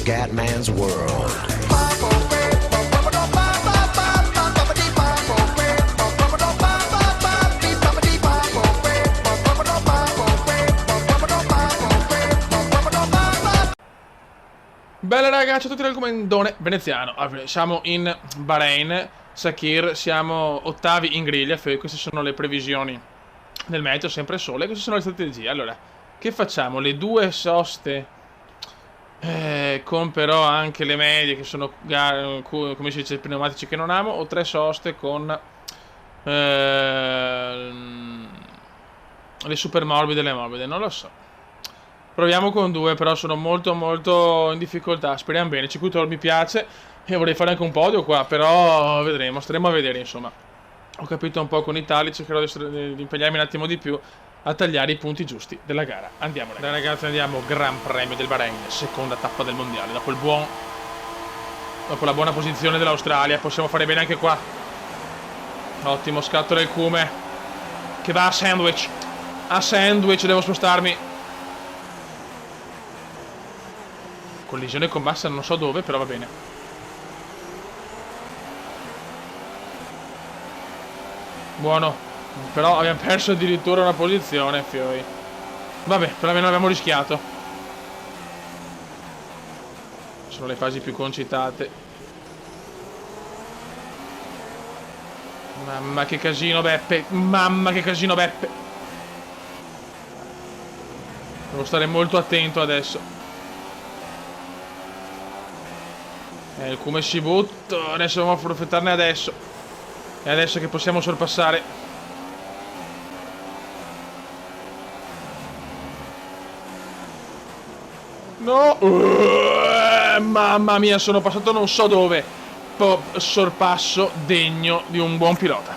Scatman's World. Bella ragazzi, a tutti dal comandone veneziano. Siamo in Bahrain, Sakhir, siamo ottavi in griglia. Queste sono le previsioni del meteo, sempre sole. Queste sono le strategie. Allora, che facciamo? Le due soste con però anche le medie che sono come si dice, pneumatici che non amo, o tre soste con le super morbide e le morbide, non lo so. Proviamo con due, però sono molto in difficoltà. Speriamo bene. Il circuito mi piace e vorrei fare anche un podio qua, però vedremo, staremo a vedere insomma. Ho capito un po' con Italia, cercherò di impegnarmi un attimo di più a tagliare i punti giusti della gara. Andiamo ragazzi. Dai ragazzi, andiamo. Gran premio del Bahrain, seconda tappa del mondiale. Dopo la buona posizione dell'Australia possiamo fare bene anche qua. Ottimo scatto del Cume che va a sandwich. A sandwich devo spostarmi. Collisione con Massa non so dove, però va bene. Buono. Però abbiamo perso addirittura una posizione, fioi. Vabbè, però almeno abbiamo rischiato. Sono le fasi più concitate. Mamma che casino, Beppe. Mamma che casino, Beppe. Devo stare molto attento adesso. Il Cume si butta. Adesso dobbiamo approfittarne adesso. E adesso che possiamo sorpassare. No. Mamma mia, sono passato non so dove. Sorpasso degno di un buon pilota.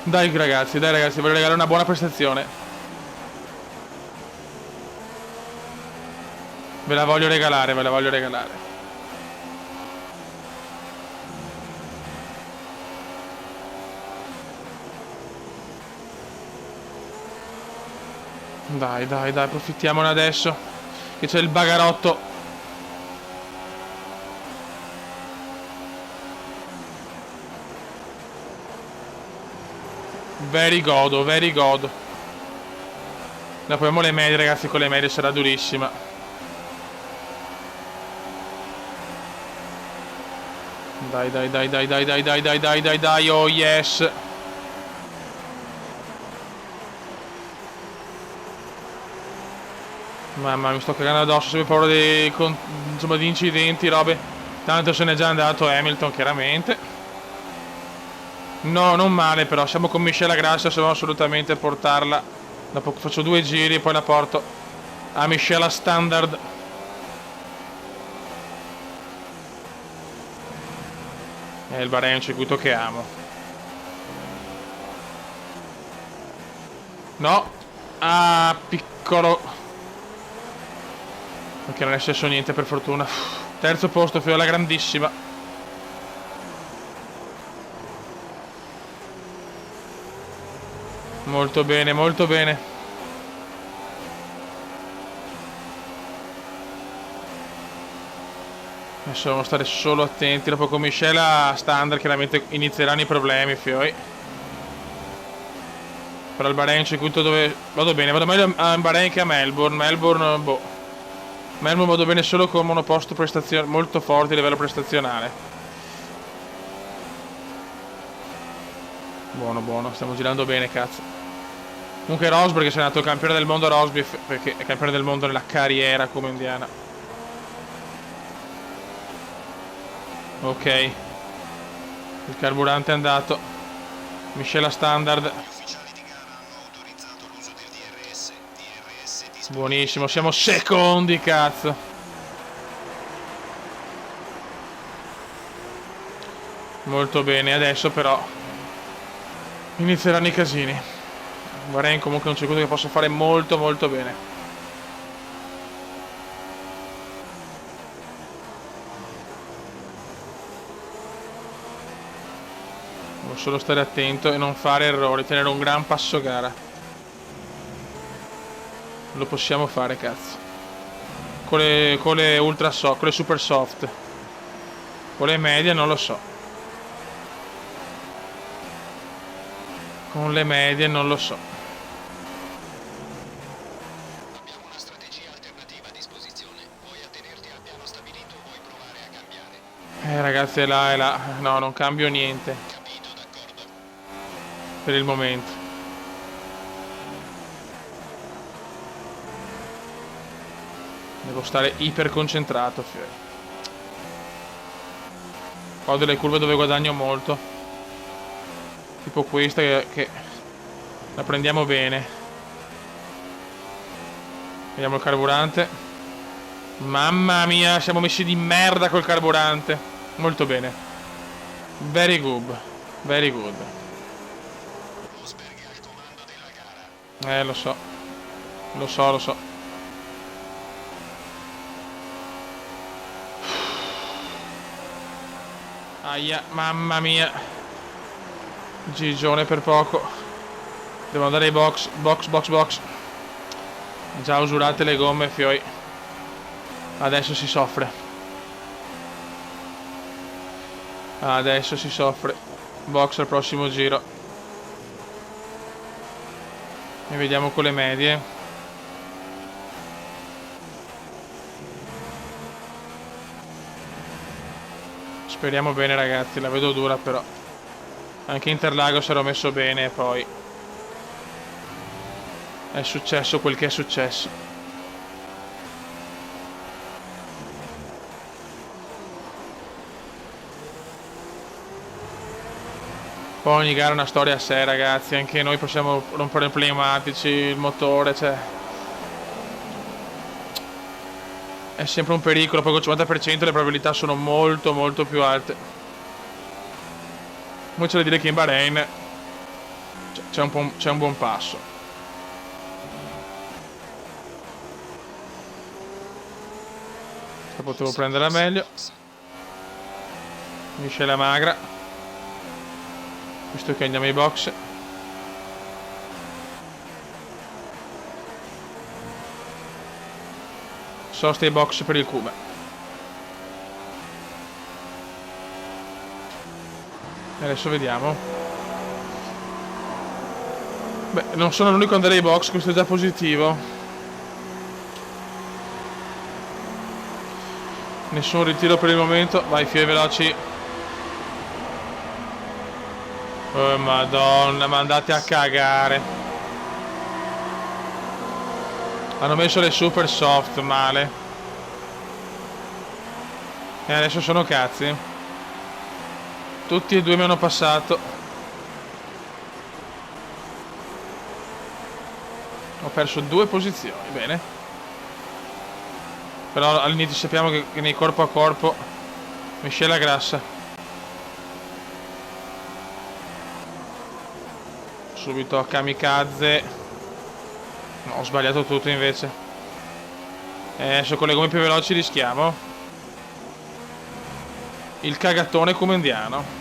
Dai ragazzi, voglio regalare una buona prestazione. Ve la voglio regalare. Dai, approfittiamone adesso che c'è il bagarotto. Very god. Dopo abbiamo le medie ragazzi, con le medie sarà durissima. Dai, oh yes. Mamma, mi sto cagando addosso, sempre paura di incidenti, robe. Tanto se n'è già andato Hamilton, chiaramente. No, non male però, siamo con Michela Grassa, dobbiamo assolutamente portarla. Dopo faccio 2 giri e poi la porto a Michela Standard. È il Bahrain, un circuito che amo. No. Ah, piccolo. Perché non è successo niente per fortuna. Terzo posto, Fiola grandissima. Molto bene. Adesso dobbiamo stare solo attenti. Dopo con Michela Standard chiaramente inizieranno i problemi, fioi. Però il Bahrain è un circuito dove vado bene. Vado meglio a Bahrain che a Melbourne. Melbourne vado bene solo con monoposto molto forti a livello prestazionale. Buono, stiamo girando bene, cazzo. Comunque Rosberg che è nato campione del mondo Rosberg, perché è campione del mondo nella carriera come indiana. Ok. Il carburante è andato. Michela Standard. Buonissimo, siamo secondi, cazzo. Molto bene, adesso però inizieranno i casini. Bahrain comunque è un circuito che posso fare molto bene. Devo solo stare attento e non fare errori, tenere un gran passo gara. Lo possiamo fare, cazzo. Con le ultra soft, con le super soft. Con le medie non lo so. Con le medie non lo so. Abbiamo una strategia alternativa a disposizione. Vuoi attenerti al piano stabilito o vuoi provare a cambiare? Ragazzi, è là, è là. No, non cambio niente. Capito, d'accordo. Per il momento. Devo stare iper concentrato, fiori. Ho delle curve dove guadagno molto. Tipo questa che la prendiamo bene. Vediamo il carburante. Mamma mia, siamo messi di merda col carburante. Molto bene. Very good. Very good. Rosberg è al comando della gara. Lo so. Lo so, lo so. Aia, mamma mia. Gigione per poco. Devo andare ai box. Box, box, box. Già usurate le gomme, fioi. Adesso si soffre. Adesso si soffre. Box al prossimo giro. E vediamo con le medie. Speriamo bene, ragazzi. La vedo dura, però. Anche Interlagos ero messo bene e poi è successo quel che è successo. Poi ogni gara è una storia a sé, ragazzi. Anche noi possiamo rompere i pneumatici, il motore, cioè è sempre un pericolo. Poi col 50% le probabilità sono molto molto più alte. Poi c'è da dire che in Bahrain c'è un buon passo. La potevo prendere meglio. Michela magra. Visto che andiamo ai box. Sosta ai box per il Cuba. E adesso vediamo. Beh, non sono l'unico ad andare ai box, questo è già positivo. Nessun ritiro per il momento. Vai, fie veloci. Oh madonna, ma andate a cagare. Hanno messo le super soft male. E adesso sono cazzi. Tutti e due mi hanno passato. Ho perso 2 posizioni, bene. Però all'inizio sappiamo che nei corpo a corpo Michela grassa. Subito kamikaze. No, ho sbagliato tutto invece. Adesso con le gomme più veloci rischiamo. Il cagatone comendiano.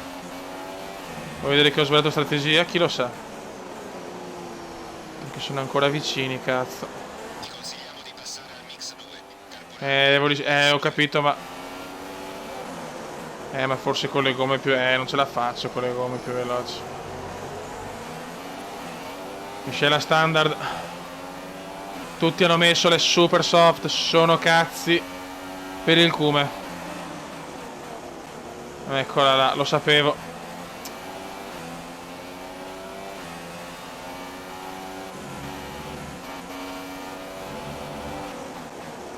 Vuoi vedere che ho sbagliato strategia? Chi lo sa? Perché sono ancora vicini, cazzo. Ti consigliamo di passare al mix 2. Ho capito, ma ma forse con le gomme più non ce la faccio con le gomme più veloci. Miscela standard. Tutti hanno messo le super soft. Sono cazzi per il Cume. Eccola là, lo sapevo.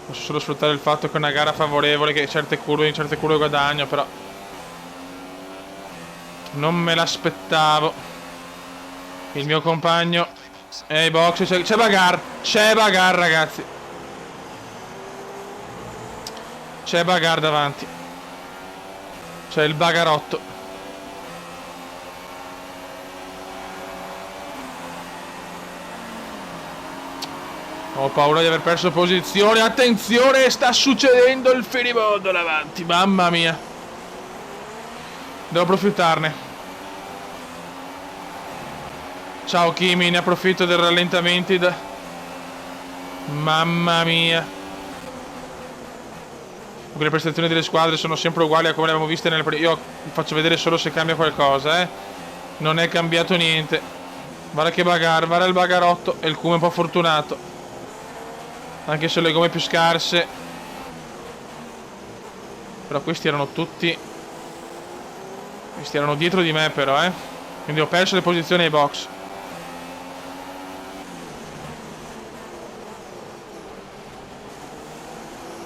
Posso solo sfruttare il fatto che è una gara favorevole, che in certe curve guadagno, però non me l'aspettavo. Il mio compagno è ai box. C'è bagar, ragazzi. C'è bagar davanti. C'è il bagarotto. Ho paura di aver perso posizione. Attenzione, sta succedendo il finimondo davanti. Mamma mia. Devo approfittarne. Ciao Kimi, ne approfitto del rallentamento. Mamma mia. Le prestazioni delle squadre sono sempre uguali a come le abbiamo viste nelle io faccio vedere solo se cambia qualcosa, non è cambiato niente. Guarda che bagar, guarda il bagarotto. E il Kuma è un po' fortunato, anche se ho le gomme più scarse. Però questi erano tutti, questi erano dietro di me però, quindi ho perso le posizioni ai box.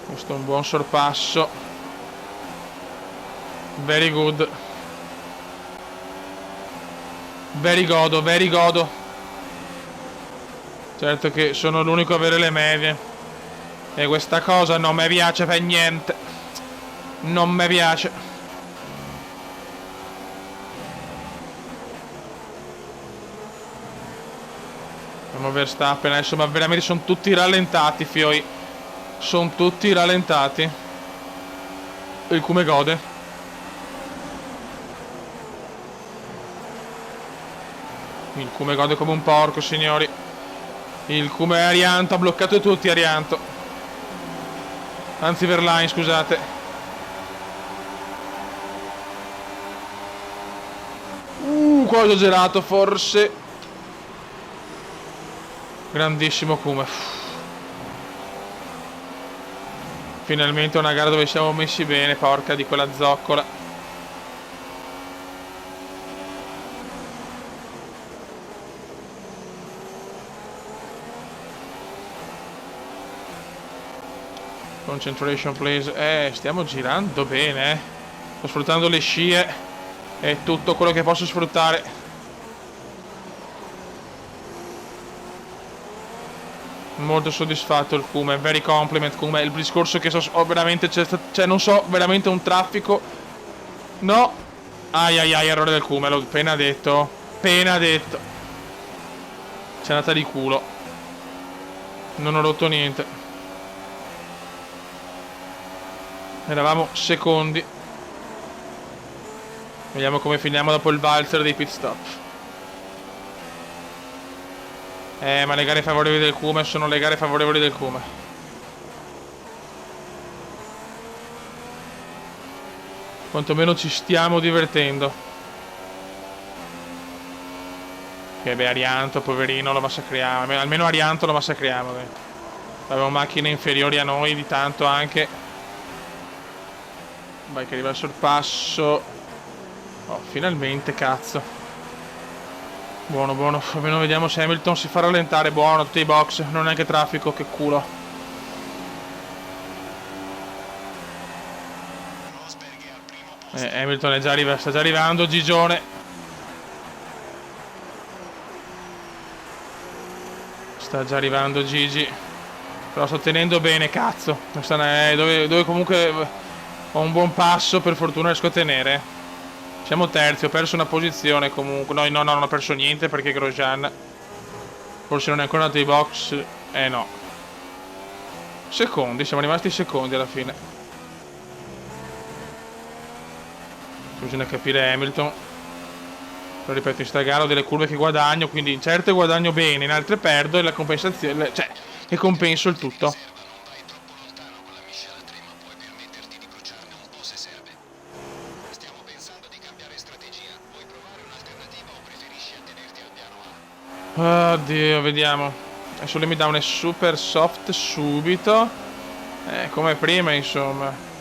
Questo è un buon sorpasso. Very good. Very godo, very godo. Certo che sono l'unico a avere le medie. E questa cosa non mi piace per niente. Non mi piace. Andiamo Verstappen adesso, ma veramente sono tutti rallentati, fioi. Sono tutti rallentati. Il Kuma gode. Il Kuma gode come un porco, signori. Il Kuma è Arianto, ha bloccato tutti Arianto. Anzi Verlaine, scusate. Qua ho esagerato forse. Grandissimo Kuma. Finalmente una gara dove siamo messi bene, porca di quella zoccola. Concentration please. Stiamo girando bene, Sto sfruttando le scie e tutto quello che posso sfruttare. Molto soddisfatto il Kuma, very compliment Kuma. Il discorso che ho veramente, cioè non so, veramente un traffico. No. Ai ai ai, errore del Kuma, l'ho appena detto. Appena detto. C'è andata di culo. Non ho rotto niente. Eravamo secondi. Vediamo come finiamo dopo il valzer dei pit stop. Ma le gare favorevoli del Kuma sono le gare favorevoli del Kuma. Quantomeno ci stiamo divertendo. Che beh, Arianto, poverino, lo massacriamo. Almeno Arianto lo massacriamo. Avevamo macchine inferiori a noi di tanto anche. Vai che arriva il sorpasso. Oh, finalmente, cazzo. Buono, buono. Almeno vediamo se Hamilton si fa rallentare. Buono, tutti i box. Non è che traffico, che culo. Hamilton è già sta già arrivando, Gigione. Sta già arrivando Gigi. Però sto tenendo bene, cazzo. Dove comunque ho un buon passo, per fortuna riesco a tenere. Siamo terzi, ho perso una posizione comunque. No, non ho perso niente perché Grosjean forse non è ancora andato ai box. No. Secondi, siamo rimasti secondi alla fine. Bisogna capire Hamilton. Però ripeto, in sta gara ho delle curve che guadagno, quindi in certe guadagno bene, in altre perdo e la compensazione, cioè, che compenso il tutto. Oddio, vediamo. Adesso lui mi dà un super soft subito. Come prima, insomma.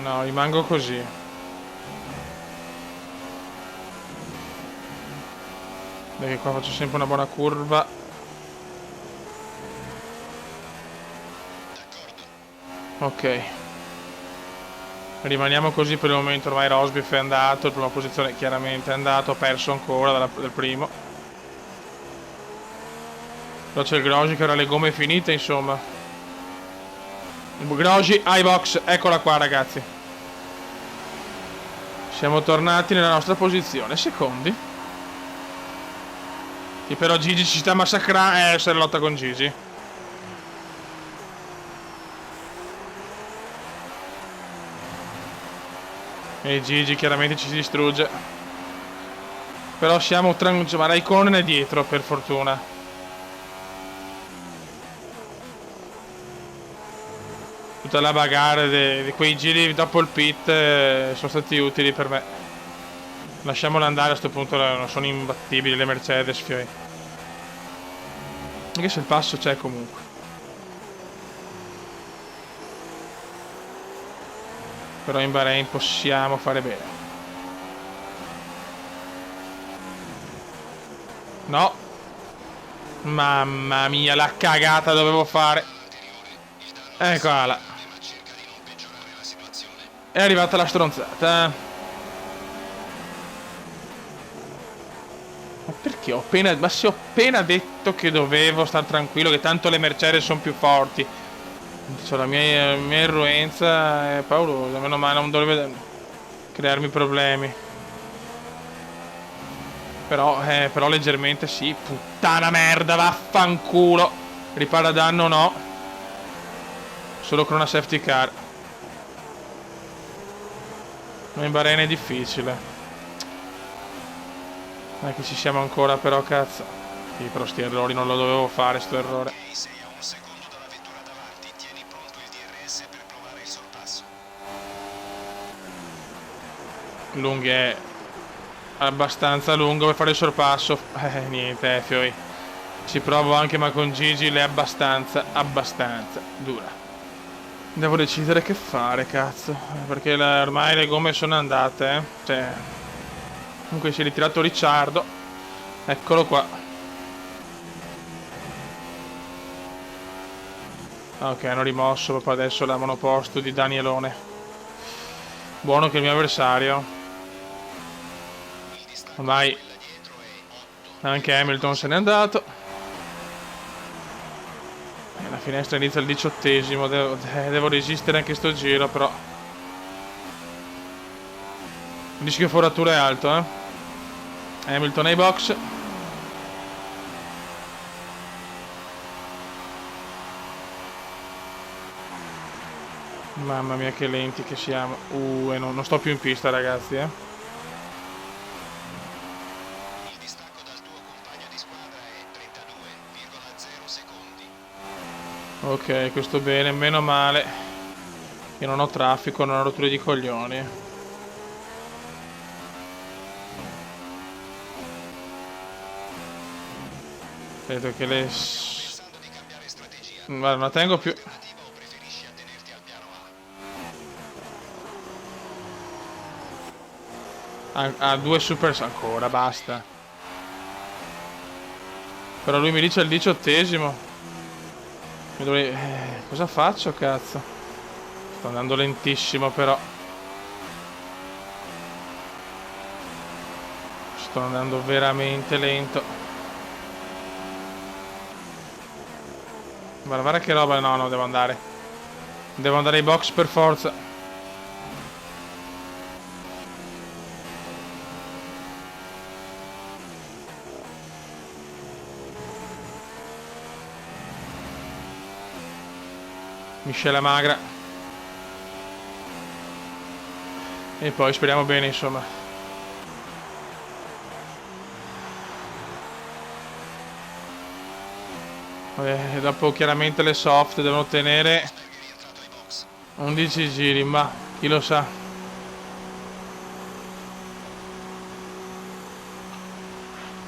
No, rimango così. Perché qua faccio sempre una buona curva. Ok. Rimaniamo così per il momento. Ormai Rosberg è andato, la prima posizione chiaramente è andato, ho perso ancora dal primo. Però c'è il Grosjean che ora le gomme finite, insomma. Il Grosjean ai box, eccola qua ragazzi. Siamo tornati nella nostra posizione, secondi. E però Gigi ci sta massacrando, essere lotta con Gigi. E Gigi chiaramente ci si distrugge. Però siamo ma Raikkonen è dietro, per fortuna. tutta la bagarre di quei giri dopo il pit sono stati utili per me. Lasciamolo andare a sto punto, non sono imbattibili le Mercedes, fioi. Anche se il passo c'è comunque. Però in Bahrain possiamo fare bene. No. Mamma mia, la cagata dovevo fare. Eccola là. È arrivata la stronzata. Ma perché ho appena... Ma se ho appena detto che dovevo star tranquillo, che tanto le Mercedes sono più forti. Cioè, la mia irruenza è paurosa. Meno male, non dovrebbe crearmi problemi. Però leggermente sì. Puttana merda, vaffanculo. Ripara danno no. Solo con una safety car. Ma in Bahrain è difficile. Non è che ci siamo ancora, però cazzo. Sì, però sti errori non lo dovevo fare, sto errore. Sei a un secondo dalla vettura davanti, tieni pronto il DRS per provare il sorpasso. Lunghi è abbastanza lungo per fare il sorpasso. Niente, fioi. Ci provo anche, ma con Gigi l'è abbastanza dura. Devo decidere che fare, cazzo. Perché ormai le gomme sono andate, Cioè... Comunque si è ritirato Ricciardo. Eccolo qua. Ok, hanno rimosso proprio adesso la monoposto di Danielone. Buono che il mio avversario. Ormai anche Hamilton se n'è andato. La finestra inizia al 18esimo. Devo resistere anche sto giro, però. Il rischio foratura è alto, Hamilton ai box. Mamma mia che lenti che siamo. E non sto più in pista, ragazzi, Il distacco dal tuo compagno di squadra è 32,0 secondi. Ok, questo bene, meno male. Io non ho traffico, non ho rotture di coglioni. Vedo che le... Pensando di cambiare strategia, Guarda, non la tengo più. alternativa o preferisci attenerti al piano A? Ha due super... Ancora, basta. Però lui mi dice il 18esimo. Cosa faccio, cazzo? Sto andando lentissimo, però. Sto andando veramente lento. Guarda che roba. No, devo andare. Devo andare ai box per forza. Miscela magra. E poi speriamo bene, insomma. Vabbè, dopo chiaramente le soft devono tenere 11 giri, ma chi lo sa.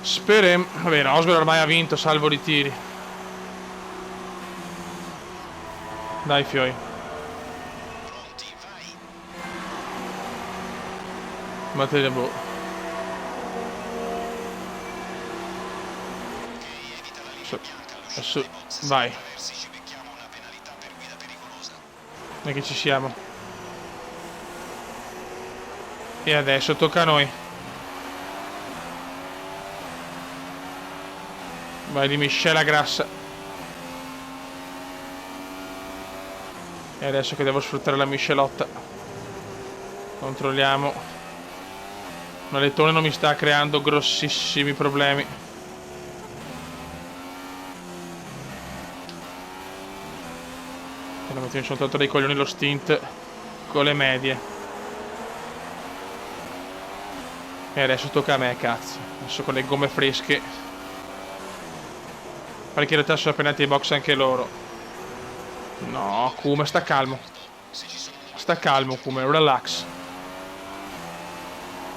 Speriamo. Vabbè, Rosberg ormai ha vinto, salvo ritiri. Dai, fioi. Pronti, vai! Batteria boh. Adesso, vai. Traversi ci becchiamo una penalità per guida pericolosa. E che ci siamo. E adesso tocca a noi. Vai di miscela grassa. E adesso che devo sfruttare la miscelotta. Controlliamo. Ma l'alettone non mi sta creando grossissimi problemi. Mi sono tolto dai coglioni lo stint con le medie. E adesso tocca a me, cazzo. Adesso con le gomme fresche. Perché in realtà sono appena ai box anche loro. No, come sta calmo. Se ci sono nuovi Sta calmo come, relax.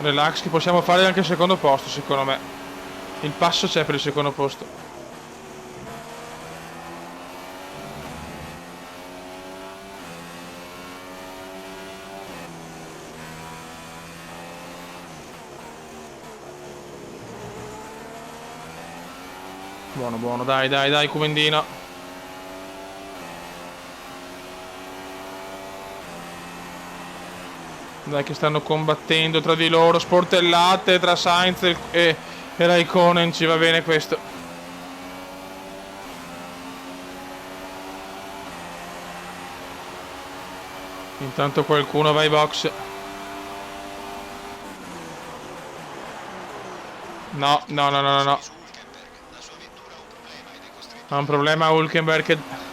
Relax che possiamo fare anche il secondo posto, secondo me. Il passo c'è per il secondo posto. Buono, buono, dai, dai, dai, Cumendino. Dai che stanno combattendo tra di loro, sportellate tra Sainz e Raikkonen, ci va bene questo. Intanto qualcuno va ai box. No, no, no, no, no. su Hülkenberg. La sua vettura ha un problema ed è costretto.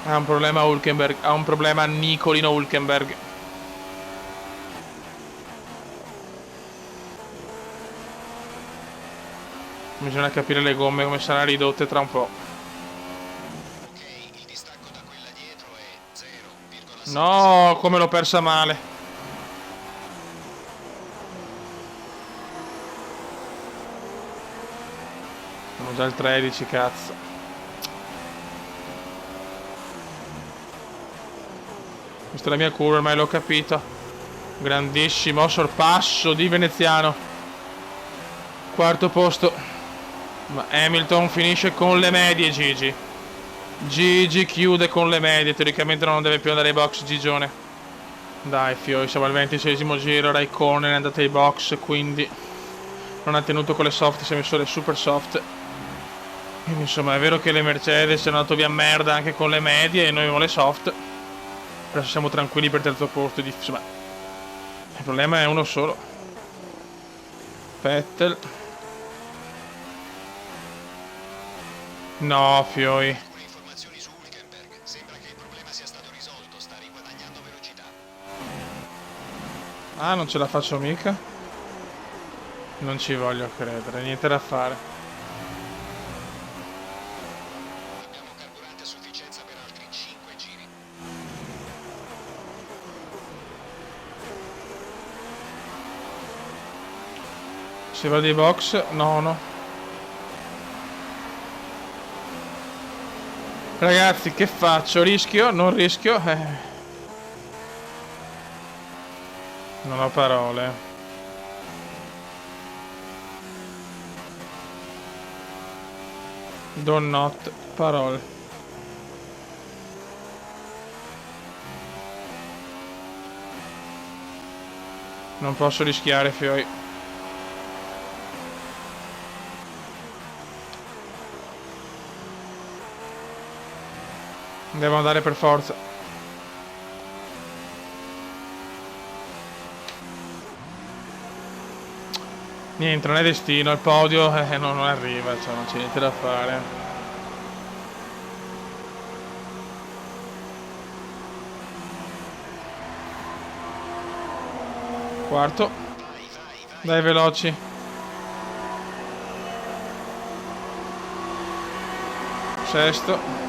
Ha un problema Hülkenberg. Ha un problema Hülkenberg. Ha un problema Nicolino Hülkenberg. Bisogna capire le gomme come saranno ridotte tra un po'. Ok, il distacco da quella dietro è 0,6. No, come l'ho persa male. Sono già il 13, cazzo. Questa è la mia curva, ormai l'ho capito. Grandissimo sorpasso di Veneziano. Quarto posto. Ma Hamilton finisce con le medie, Gigi. Gigi chiude con le medie. Teoricamente non deve più andare ai box, Gigione. Dai, Fio, siamo al 26esimo giro. Raikkonen è andato ai box, quindi non ha tenuto con le soft, si è messo le super soft. Quindi, insomma, è vero che le Mercedes hanno andato via merda anche con le medie e noi abbiamo le soft. Adesso siamo tranquilli per il terzo posto. Insomma, il problema è uno solo. Vettel. No, Fioi. Alcune informazioni su Hülkenberg. Sembra che il problema sia stato risolto, sta riguadagnando velocità. Ah, non ce la faccio mica. Non ci voglio credere, niente da fare. Abbiamo carburante a sufficienza per altri 5 giri. Se va dei box, no. Ragazzi, che faccio? Rischio? Non rischio? Non ho parole. Do not parole. Non posso rischiare, Fioi. Devo andare per forza. Niente, non è destino, il podio non arriva, cioè non c'è niente da fare. Quarto. Dai, veloci. Sesto.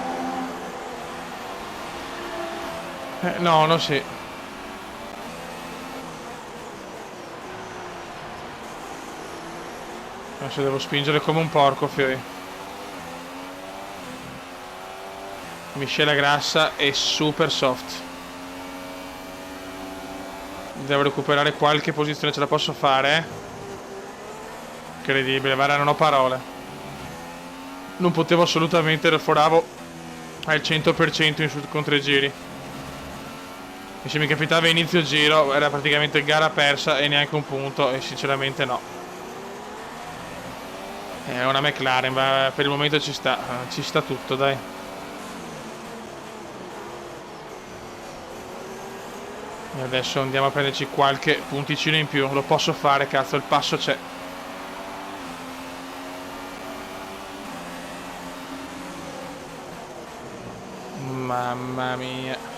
No, sì. Adesso devo spingere come un porco, Fiori. Miscela grassa e super soft. Devo recuperare qualche posizione, ce la posso fare? Incredibile, guarda, non ho parole. Non potevo assolutamente, lo foravo al 100% con 3 giri. E se mi capitava inizio giro era praticamente gara persa e neanche un punto, e sinceramente no. È una McLaren, ma per il momento ci sta tutto, dai. E adesso andiamo a prenderci qualche punticino in più, lo posso fare, cazzo, il passo c'è. Mamma mia.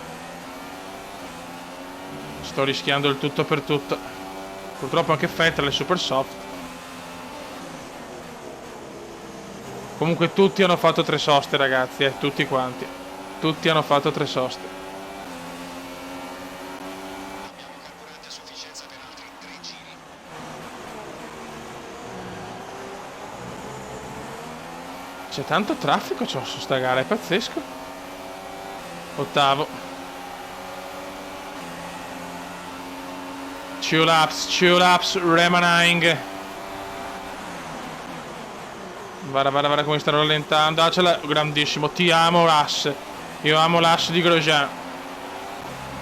Sto rischiando il tutto per tutto. Purtroppo anche Vettel è super soft. Comunque tutti hanno fatto 3 soste, ragazzi, tutti quanti. Tutti hanno fatto 3 soste. Abbiamo carburante a sufficienza per altri 3 giri. C'è tanto traffico su sta gara, è pazzesco. Ottavo. 2 laps remaining. Guarda come sta rallentando. Ah, ce l'ha, grandissimo. Ti amo, Russ. Io amo l'ass di Grosjean.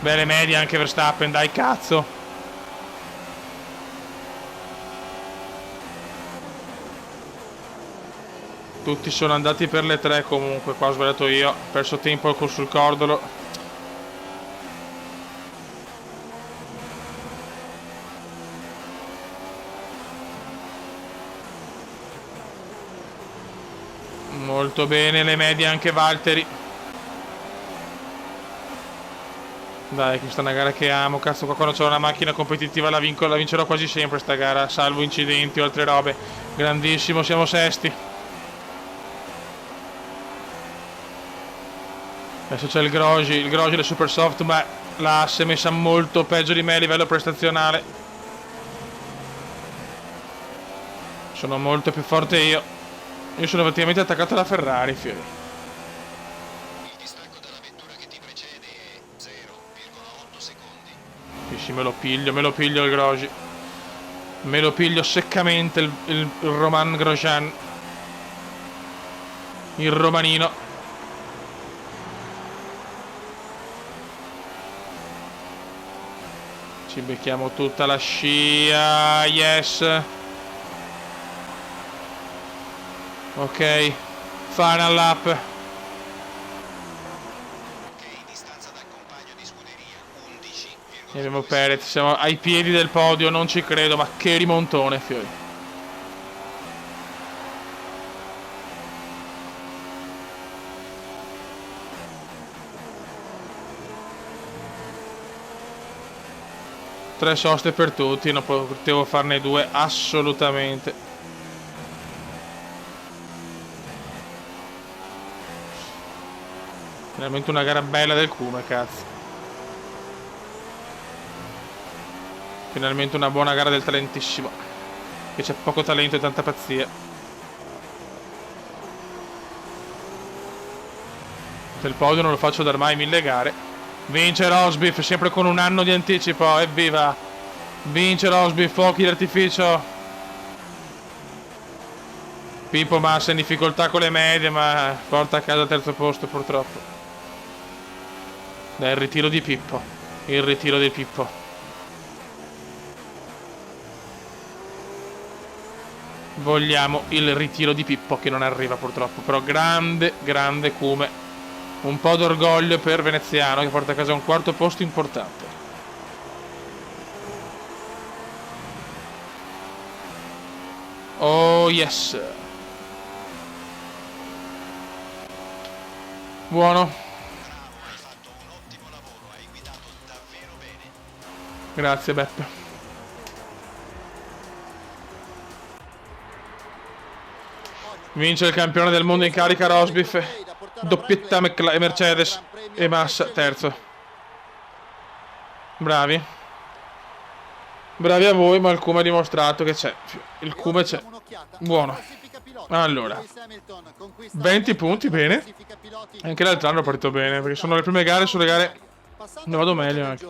Belle medie anche Verstappen, dai cazzo. Tutti sono andati per le 3 comunque. Qua ho sbagliato io. Ho perso tempo sul cordolo. Molto bene le medie anche Valtteri. Dai, questa è una gara che amo. Cazzo, qua quando c'è una macchina competitiva la vincerò quasi sempre sta gara. Salvo incidenti o altre robe. Grandissimo, siamo sesti. Adesso c'è il Grosjean è super soft, ma la si è messa molto peggio di me a livello prestazionale. Sono molto più forte io. Io sono praticamente attaccato alla Ferrari, fiori. Il distacco dalla vettura che ti precede è 0,8 secondi. Sì, me lo piglio il Grosjean. Me lo piglio seccamente il Roman Grosjean. Il romanino. Ci becchiamo tutta la scia. Yes. Ok. Final lap. Ok, distanza dal compagno di scuderia 11,2 E abbiamo Perez. Siamo ai piedi del podio. Non ci credo. Ma che rimontone, fiori. Tre soste per tutti, non potevo farne 2 assolutamente. Veramente una gara bella del Cume, cazzo. Finalmente una buona gara del talentissimo. Che c'è poco talento e tanta pazzia. Del podio non lo faccio da ormai 1000 gare. Vince Rosberg sempre con un anno di anticipo, evviva! Vince Rosberg, fuochi d'artificio. Pippo Massa in difficoltà con le medie, ma porta a casa il terzo posto purtroppo. Dai, il ritiro di Pippo. Il ritiro di Pippo. Vogliamo il ritiro di Pippo che non arriva purtroppo. Però grande Cume. Un po' d'orgoglio per Veneziano che porta a casa un quarto posto importante. Oh yes. Buono. Bravo, hai fatto un ottimo lavoro, hai guidato davvero bene. Grazie Beppe. Vince il campione del mondo in carica Rosberg. Doppietta Mercedes e Massa terzo. Bravi. Bravi a voi, ma il Cume ha dimostrato che c'è. Il Cume c'è. Buono. Allora, 20 punti, bene. Anche l'altro anno è partito bene, perché sono le prime gare, sulle gare ne vado meglio anche.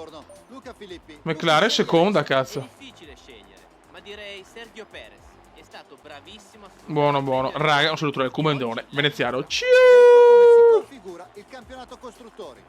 McLaren seconda, cazzo. È difficile scegliere, ma direi Sergio Perez. È stato bravissimo. Buono. Raga, un saluto dal Cumendone veneziano. Ciao! Ecco come si configura il campionato costruttori.